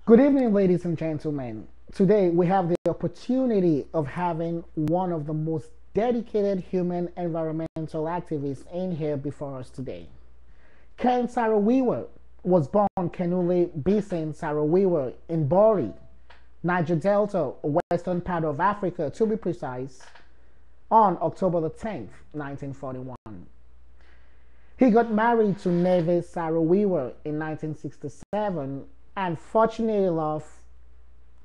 Good evening, ladies and gentlemen. Today we have the opportunity of having one of the most dedicated human environmental activists in here before us today. Ken-Saro Wiwa was born Kenule Saro Wiwa in Bori, Niger Delta, western part of Africa to be precise, on October the 10th, 1941. He got married to Neve Saro Wiwa in 1967 and fortunately enough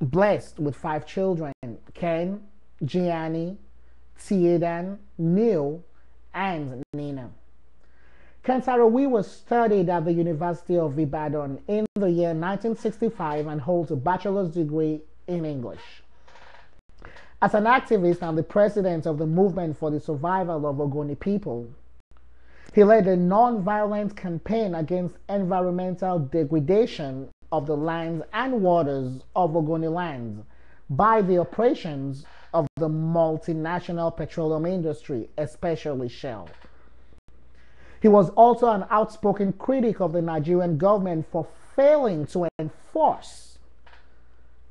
blessed with 5 children: Ken, Gianni, Tiedan, Neil, and Nina. Ken-Saro Wiwa studied at the University of Ibadan in the year 1965 and holds a bachelor's degree in English. As an activist and the president of the Movement for the Survival of Ogoni People, he led a non-violent campaign against environmental degradation of the lands and waters of Ogoni lands by the operations of the multinational petroleum industry, especially Shell. He was also an outspoken critic of the Nigerian government for failing to enforce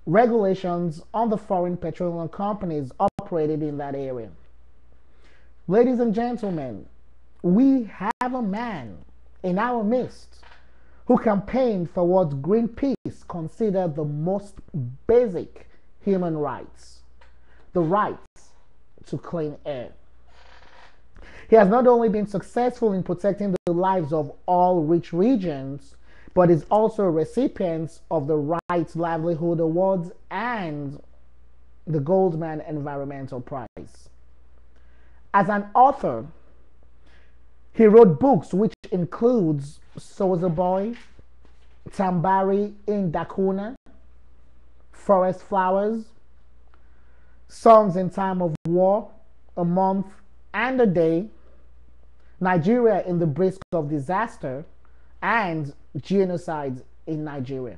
regulations on the foreign petroleum companies operated in that area. Ladies and gentlemen, we have a man in our midst who campaigned for what Greenpeace considered the most basic human rights, the right to clean air. He has not only been successful in protecting the lives of all rich regions, but is also a recipient of the Right Livelihood Awards and the Goldman Environmental Prize. As an author, he wrote books which includes Soza Boy, Tambari in Dakuna, Forest Flowers, Songs in Time of War, A Month and a Day, Nigeria in the Brisk of Disaster, and Genocide in Nigeria.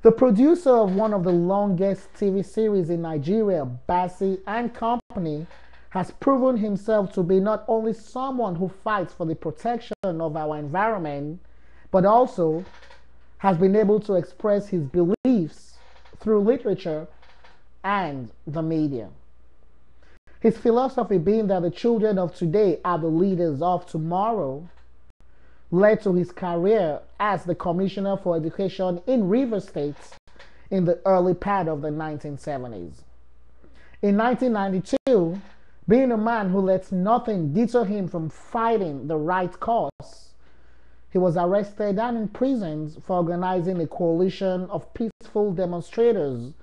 The producer of one of the longest TV series in Nigeria, Bassi and Company, has proven himself to be not only someone who fights for the protection of our environment, but also has been able to express his beliefs through literature and the media. His philosophy being that the children of today are the leaders of tomorrow led to his career as the Commissioner for Education in Rivers State in the early part of the 1970s. In 1992, being a man who lets nothing deter him from fighting the right cause, he was arrested and imprisoned for organizing a coalition of peaceful demonstrators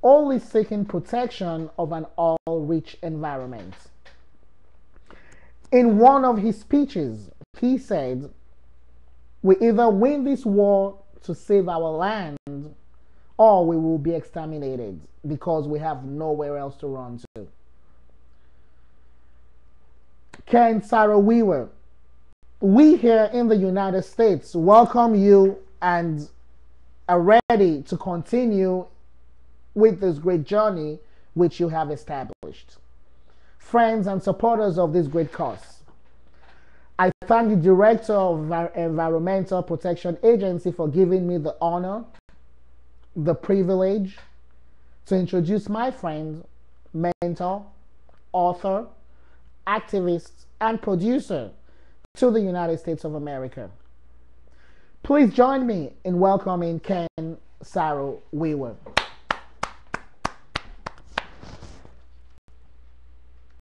only seeking protection of an all-rich environment. In one of his speeches, he said, "We either win this war to save our land, or we will be exterminated because we have nowhere else to run to." Ken-Saro Wiwa, we here in the United States welcome you and are ready to continue with this great journey which you have established. Friends and supporters of this great cause, I thank the Director of Environmental Protection Agency for giving me the honor, the privilege to introduce my friend, mentor, author, activist, and producer to the United States of America. Please join me in welcoming Ken-Saro Wiwa.